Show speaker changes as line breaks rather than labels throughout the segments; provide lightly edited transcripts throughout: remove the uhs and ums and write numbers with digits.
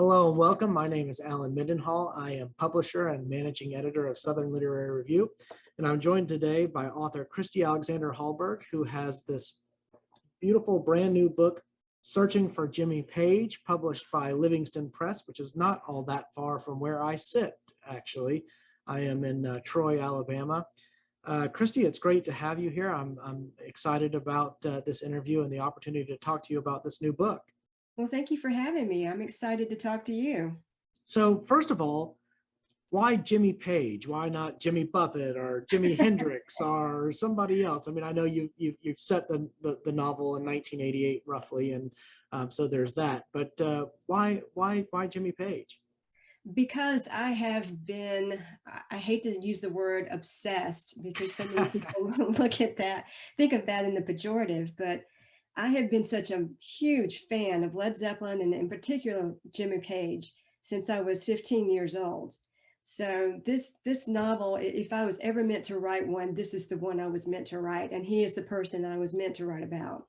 Hello and welcome. My name is Allen Mendenhall. I am publisher and managing editor of Southern Literary Review, and I'm joined today by author Christy Alexander Hallberg, who has this beautiful brand new book, Searching for Jimmy Page, published by Livingston Press, which is not all that far from where I sit, actually. I am in Troy, Alabama. Christy, it's great to have you here. I'm excited about this interview and the opportunity to talk to you about this new book.
Well, thank you for having me. I'm excited to talk to you.
So first of all, why Jimmy Page? Why not Jimmy Buffett or Jimi Hendrix or somebody else? I mean, I know you've set the novel in 1988 roughly, and so there's that. But why Jimmy Page?
Because I have been, I hate to use the word obsessed because so many people look at that, think of that in the pejorative, but I have been such a huge fan of Led Zeppelin and in particular Jimmy Page since I was 15 years old. So this novel, if I was ever meant to write one, this is the one I was meant to write, and he is the person I was meant to write about.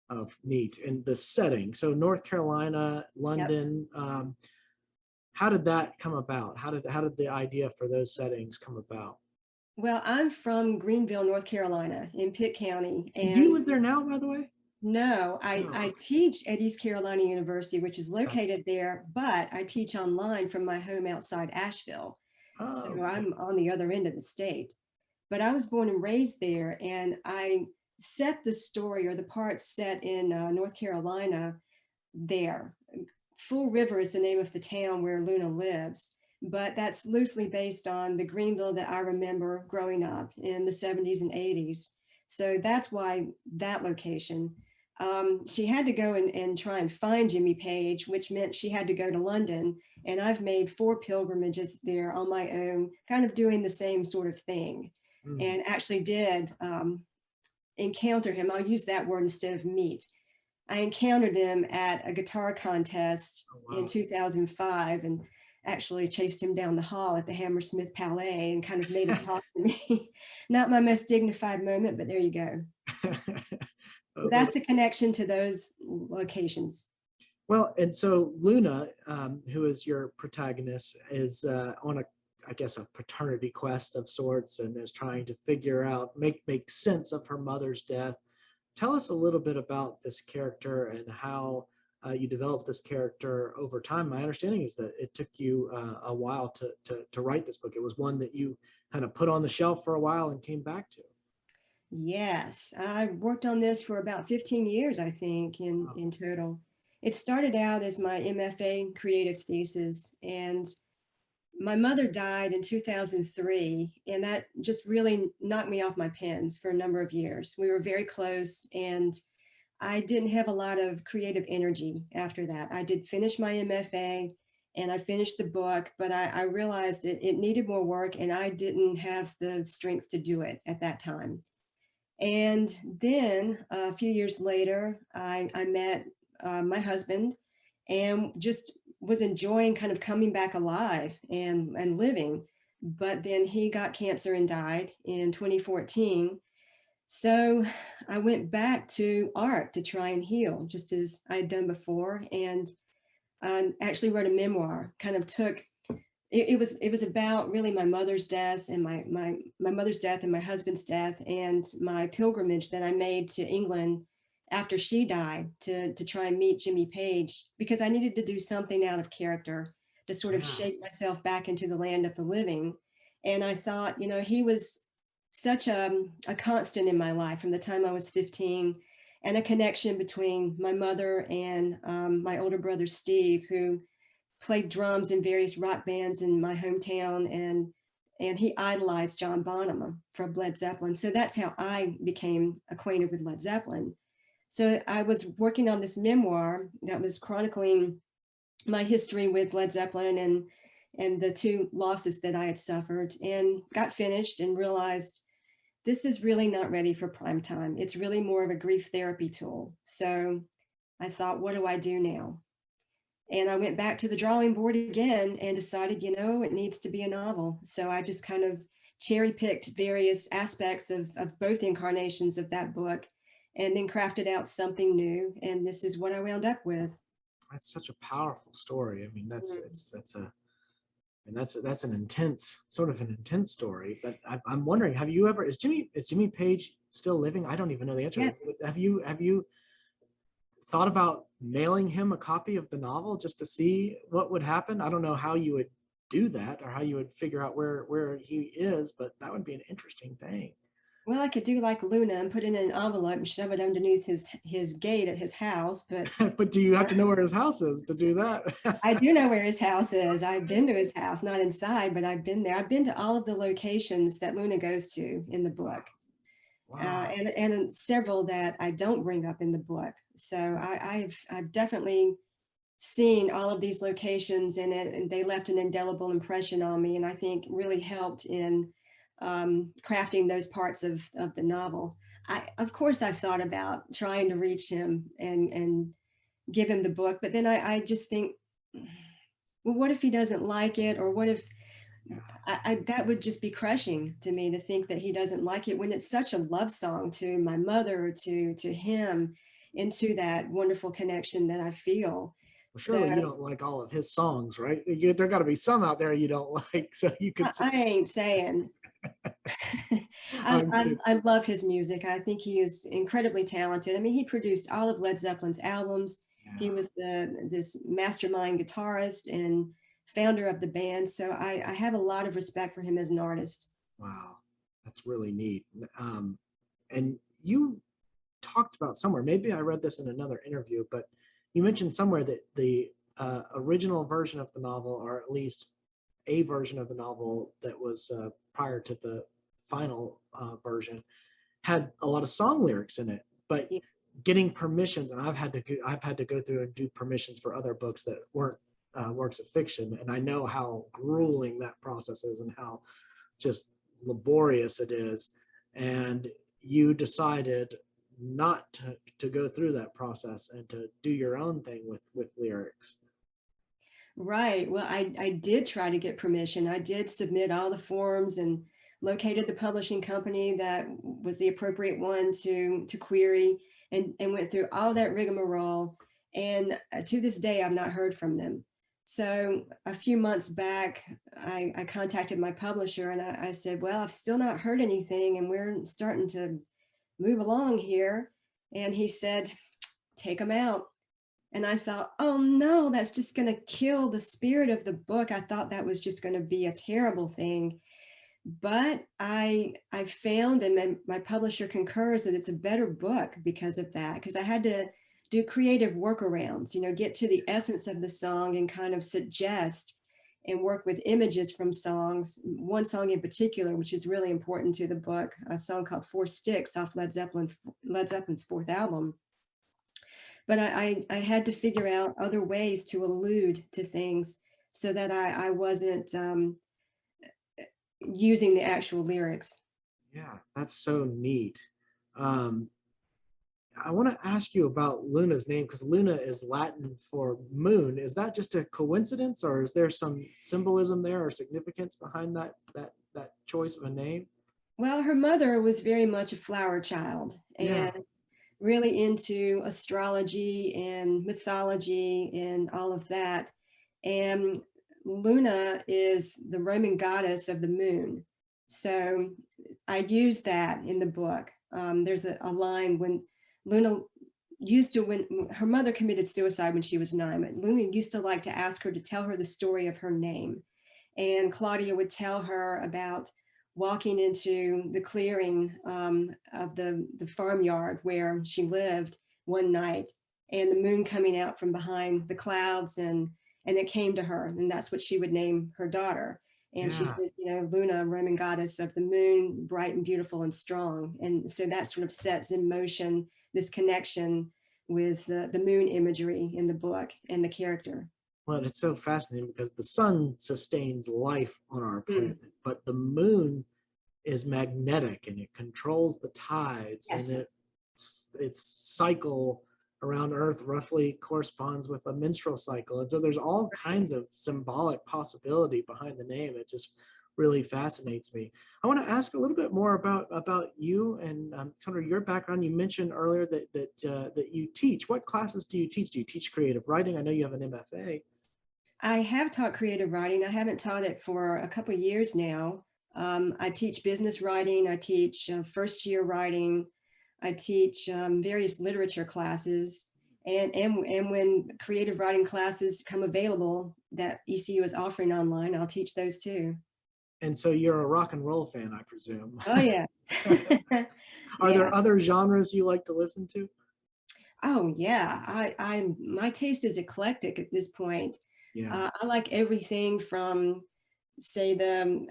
Of neat and the setting. So North Carolina,
Yep.
London. How did that come about? How did the idea for those settings come about?
Well, I'm from Greenville, North Carolina, in Pitt County,
Do you
and
live there now, by the way?
no, I
Oh,
teach at East Carolina University, which is
okay.
located there, but I teach online from my home outside Asheville. So
Oh, okay.
I'm on the other end of the state. But I was born and raised there, and I set the story or the part set in North Carolina there. Full River is the name of the town where Luna lives, but that's loosely based on the Greenville that I remember growing up in the 70s and 80s. So that's why that location. She had to go and try and find Jimmy Page, which meant she had to go to London. And I've made 4 pilgrimages there on my own, kind of doing the same sort of thing.
Hmm.
And actually did encounter him. I'll use that word instead of meet. I encountered him at a guitar contest
Oh,
in
wow.
2005 and actually chased him down the hall at the Hammersmith Palais and kind of made him talk to me. Not my most dignified moment, but there you go. So
Well,
that's the connection to those locations.
well, and so Luna, who is your protagonist, is on I guess, a paternity quest of sorts, and is trying to figure out, make sense of her mother's death. Tell us a little bit about this character and how you developed this character over time. My understanding is that it took you a while to write this book. It was one that you kind of put on the shelf for a while and came back to.
Yes, I worked on this for about 15 years, I think,
Wow.
in total. It started out as my MFA creative thesis, and my mother died in 2003, and that just really knocked me off my pins for a number of years. We were very close, and I didn't have a lot of creative energy after that. I did finish my MFA and I finished the book, but I realized it needed more work, and I didn't have the strength to do it at that time. And then a few years later, I met my husband and just was enjoying kind of coming back alive and living. But then he got cancer and died in 2014. So I went back to art to try and heal, just as I had done before, and actually wrote a memoir. Kind of took it was about really my mother's death and my mother's death and my husband's death and my pilgrimage that I made to England after she died to try and meet Jimmy Page, because I needed to do something out of character to sort of
Yeah.
shape myself back into the land of the living. And I thought, he was such a constant in my life from the time I was 15, and a connection between my mother and my older brother Steve, who played drums in various rock bands in my hometown, and he idolized John Bonham from Led Zeppelin. So that's how I became acquainted with Led Zeppelin. So I was working on this memoir that was chronicling my history with Led Zeppelin and the two losses that I had suffered, and got finished and realized this is really not ready for prime time. It's really more of a grief therapy tool. So I thought, what do I do now? And I went back to the drawing board again and decided, it needs to be a novel. So I just kind of cherry picked various aspects of both incarnations of that book and then crafted out something new. And this is what I wound up with.
That's such a powerful story. I mean,
Mm.
that's an intense, sort of an intense story. But I'm wondering, have you ever, is Jimmy Page still living? I don't even know the answer.
Yes.
Have you thought about mailing him a copy of the novel just to see what would happen? I don't know how you would do that or how you would figure out where he is, but that would be an interesting thing.
Well, I could do like Luna and put it in an envelope and shove it underneath his gate at his house, but
But do you have to know where his house is to do that?
I do know where his house is. I've been to his house, not inside, but I've been there. I've been to all of the locations that Luna goes to in the book,
Wow.
and several that I don't bring up in the book. So I've definitely seen all of these locations in it, and they left an indelible impression on me, and I think really helped in crafting those parts of the novel. Of course, I've thought about trying to reach him and give him the book, but then I just think, well, what if he doesn't like it, or what if
Yeah.
that would just be crushing to me to think that he doesn't like it when it's such a love song to my mother, to him, into that wonderful connection that I feel.
Well,
So
surely you don't like all of his songs, right? There got to be some out there you don't like, so you could say,
I ain't saying.
I'm kidding.
I love his music. I think he is incredibly talented. I mean, he produced all of Led Zeppelin's albums. He
Yeah.
was this mastermind guitarist and founder of the band. So I have a lot of respect for him as an artist.
Wow. That's really neat. And you talked about somewhere, maybe I read this in another interview, but you mentioned somewhere that the original version of the novel, or at least a version of the novel that was prior to the final version, had a lot of song lyrics in it. But
Yeah.
getting permissions, and I've had to go through and do permissions for other books that weren't works of fiction, and I know how grueling that process is and how just laborious it is. And you decided not to go through that process and to do your own thing with lyrics.
Right. Well, I did try to get permission. I did submit all the forms and located the publishing company that was the appropriate one to query, and went through all that rigmarole. And to this day, I've not heard from them. So a few months back, I contacted my publisher and I said, well, I've still not heard anything and we're starting to move along here. And he said, take them out. And I thought, oh no, that's just going to kill the spirit of the book. I thought that was just going to be a terrible thing. But I found, and my publisher concurs, that it's a better book because of that. Because I had to do creative workarounds, get to the essence of the song and kind of suggest and work with images from songs. One song in particular, which is really important to the book, a song called Four Sticks off Led Zeppelin's fourth album. But I had to figure out other ways to allude to things so that I wasn't using the actual lyrics.
Yeah, that's so neat. um, I want to ask you about Luna's name, because Luna is Latin for moon. Is that just a coincidence, or is there some symbolism there or significance behind that choice of a name?
Well, her mother was very much a flower child
Yeah.
and really into astrology and mythology and all of that. And Luna is the Roman goddess of the moon. So I use that in the book. There's a line when Luna when her mother committed suicide when she was 9, but Luna used to like to ask her to tell her the story of her name. And Claudia would tell her about walking into the clearing of the farmyard where she lived one night, and the moon coming out from behind the clouds, and it came to her, and that's what she would name her daughter. And she
Yeah.
says, Luna, Roman goddess of the moon, bright and beautiful and strong. And so that sort of sets in motion this connection with the moon imagery in the book and the character.
Well, it's so fascinating because the sun sustains life on our
Mm.
planet, but the moon is magnetic and it controls the tides, and
Yes.
its cycle around Earth roughly corresponds with a menstrual cycle. And so there's all kinds of symbolic possibility behind the name. It's just really fascinates me. I want to ask a little bit more about you and sort of your background. You mentioned earlier that you teach. What classes do you teach? Do you teach creative writing? I know you have an MFA.
I have taught creative writing. I haven't taught it for a couple of years now. I teach business writing. I teach first year writing. I teach various literature classes. And when creative writing classes come available that ECU is offering online, I'll teach those too.
And so you're a rock and roll fan, I presume.
Oh, yeah.
Are
Yeah.
there other genres you like to listen to?
Oh, yeah. My taste is eclectic at this point.
Yeah.
I like everything from, say, the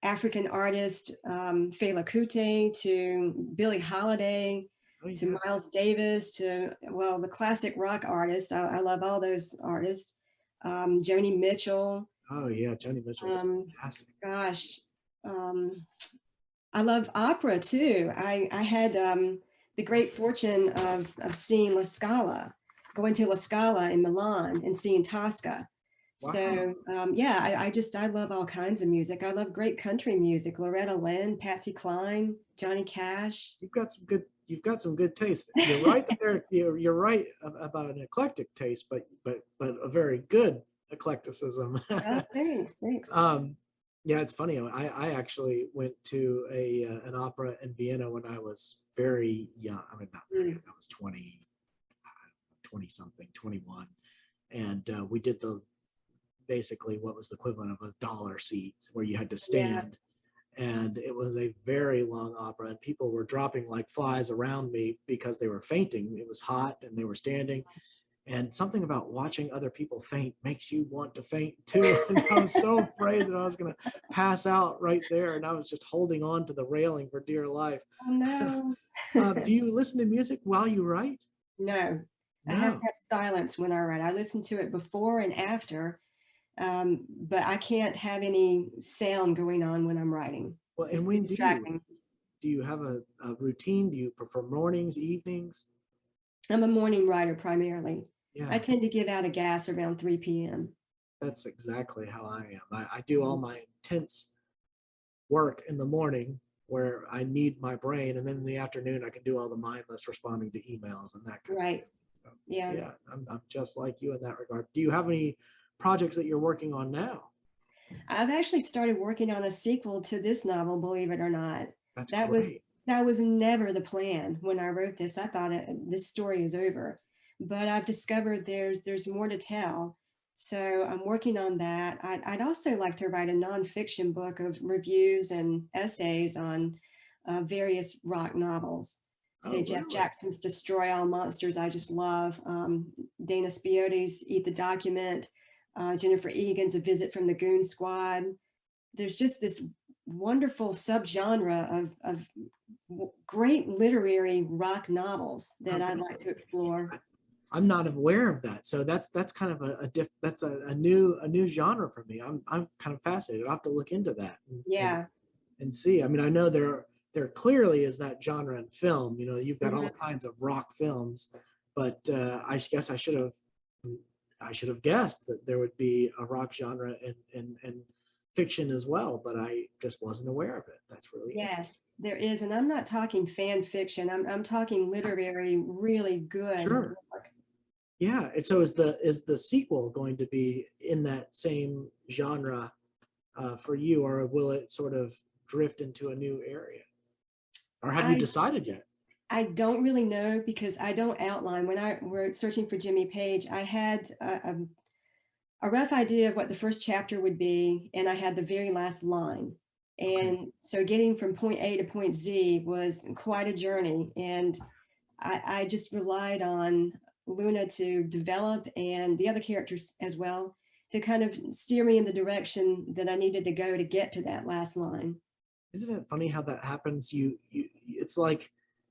African artist Fela Kuti to Billie Holiday
Oh,
to
yeah.
Miles Davis to, well, the classic rock artists. I love all those artists. Joni Mitchell.
Oh, yeah. Joni Mitchell's
Um,
fantastic.
gosh, um, I love opera too. I had the great fortune of seeing La Scala, going to La Scala in Milan and seeing Tosca.
Wow.
So yeah, I love all kinds of music. I love great country music. Loretta Lynn, Patsy Cline, Johnny Cash.
You've got some good taste. You're right that you're right about an eclectic taste, but a very good eclecticism.
Oh, thanks, thanks.
um, yeah, it's funny. I actually went to an opera in Vienna when I was very young. I mean, not very young.
Mm,
I was 20 something, 21, and we did the basically what was the equivalent of a dollar seat where you had to
yeah.
stand, and it was a very long opera, and people were dropping like flies around me because they were fainting. It was hot and they were standing, and something about watching other people faint makes you want to faint too. And I was so afraid that I was going to pass out right there, and I was just holding on to the railing for dear life.
Oh no.
Do you listen to music while you write?
No, I have to
No.
have silence when I write. I listen to it before and after, but I can't have any sound going on when I'm writing.
Well,
It's
and
too
when do you
distracting.
do you have a routine? Do you prefer mornings, evenings?
I'm a morning writer primarily. I
Yeah,
tend to give out a gas around 3 p.m.
that's exactly how I am. I do all
Mhm.
my intense work in the morning where I need my brain, and then in the afternoon I can do all the mindless responding to emails and that kind of
Right.
thing. So,
Yeah.
yeah, I'm just like you in that regard. Do you have any projects that you're working on now?
I've actually started working on a sequel to this novel, believe it or not.
That's
That was
great.
that was never the plan when I wrote this. I thought this story is over, but I've discovered there's more to tell. So I'm working on that. I'd also like to write a nonfiction book of reviews and essays on various rock novels. Say
Oh,
Jeff
really?
Jackson's Destroy All Monsters, I just love. Dana Spioti's Eat the Document, Jennifer Egan's A Visit from the Goon Squad. There's just this wonderful subgenre of great literary rock novels
Oh,
that I'd like to explore.
I, I'm not aware of that. So that's kind of that's a new genre for me. I'm kind of fascinated. I'll have to look into that
Yeah.
and see. I mean, I know there clearly is that genre in film. You've got all
Mhm.
kinds of rock films, but I guess I should have guessed that there would be a rock genre in fiction as well, but I just wasn't aware of it. That's really interesting.
Yes, there is. And I'm not talking fan fiction. I'm talking literary, really good
Sure.
work.
Yeah. And so is the sequel going to be in that same genre for you, or will it sort of drift into a new area? Or have you
I
decided yet?
I don't really know because I don't outline. When I were searching for Jimmy Page, I had a rough idea of what the first chapter would be, and I had the very last line.
Okay.
And so getting from point A to point Z was quite a journey. And I just relied on Luna to develop and the other characters as well to kind of steer me in the direction that I needed to go to get to that last line.
Isn't it funny how that happens? It's like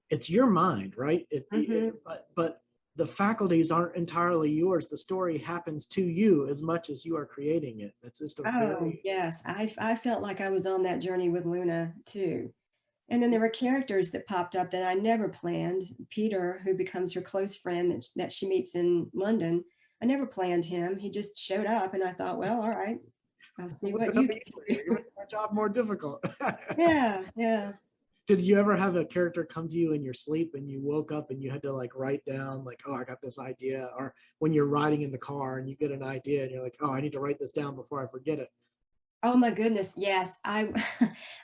it's your mind, right?
Hmm.
But the faculties aren't entirely yours. The story happens to you as much as you are creating it. That's just a
Oh,
very
yes. I felt like I was on that journey with Luna too. And then there were characters that popped up that I never planned. Peter, who becomes her close friend that she meets in London. I never planned him. He just showed up, and I thought, well, all right. I'll see
Look
what
it
you
up
can
easily.
do.
You're making my job more difficult.
Yeah, yeah.
Did you ever have a character come to you in your sleep and you woke up and you had to like write down like, oh, I got this idea? Or when you're riding in the car and you get an idea and you're like, oh, I need to write this down before I forget it.
Oh my goodness, yes. I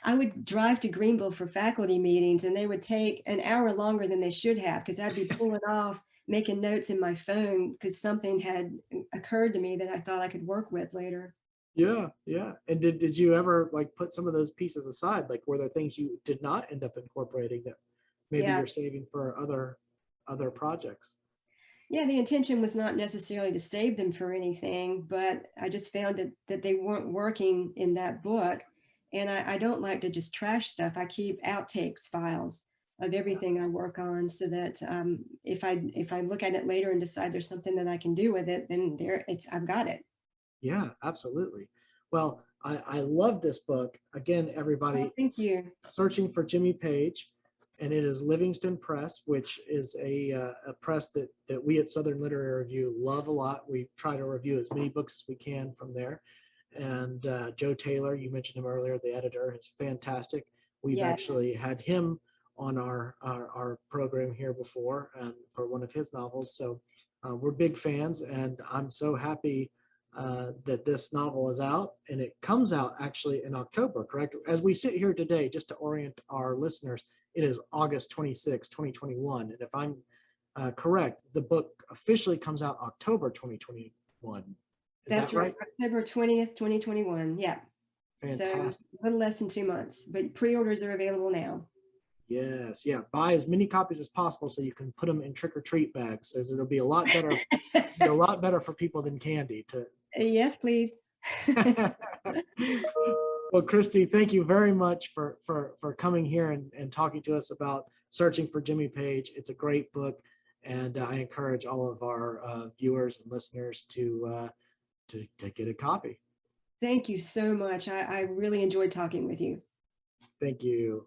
I would drive to Greenville for faculty meetings and they would take an hour longer than they should have because I'd be pulling off, making notes in my phone because something had occurred to me that I thought I could work with later.
Yeah, yeah. And did you ever like put some of those pieces aside? Like were there things you did not end up incorporating that maybe
Yeah.
you're saving for other projects?
Yeah, the intention was not necessarily to save them for anything, but I just found that they weren't working in that book. And I don't like to just trash stuff. I keep outtakes files of
Yeah,
everything I work on so that if I look at it later and decide there's something that I can do with it, then there it's I've got it.
yeah, absolutely. Well, I love this book. Again,
Oh,
everybody,
thank you.
Searching for Jimmy Page, and it is Livingston Press, which is a press that we at Southern Literary Review love a lot. We try to review as many books as we can from there. And Joe Taylor, you mentioned him earlier, the editor, is fantastic. We've
Yes.
actually had him on our program here before and for one of his novels. So we're big fans, and I'm so happy that this novel is out, and it comes out actually in October, correct? As we sit here today, just to orient our listeners, it is August 26, 2021. And if I'm correct, the book officially comes out October 2021. Is
That's
that
right.
right?
October 20th, 2021. Yeah. So
Fantastic.
a little less than 2 months, but pre-orders are available now.
Yes, yeah. Buy as many copies as possible so you can put them in trick or treat bags. Says it'll be a lot better, be a lot better for people than candy. To
Yes, please.
well, Christy, thank you very much for coming here and talking to us about Searching for Jimmy Page. It's a great book, and I encourage all of our viewers and listeners to get a copy.
Thank you so much. I really enjoyed talking with you.
Thank you.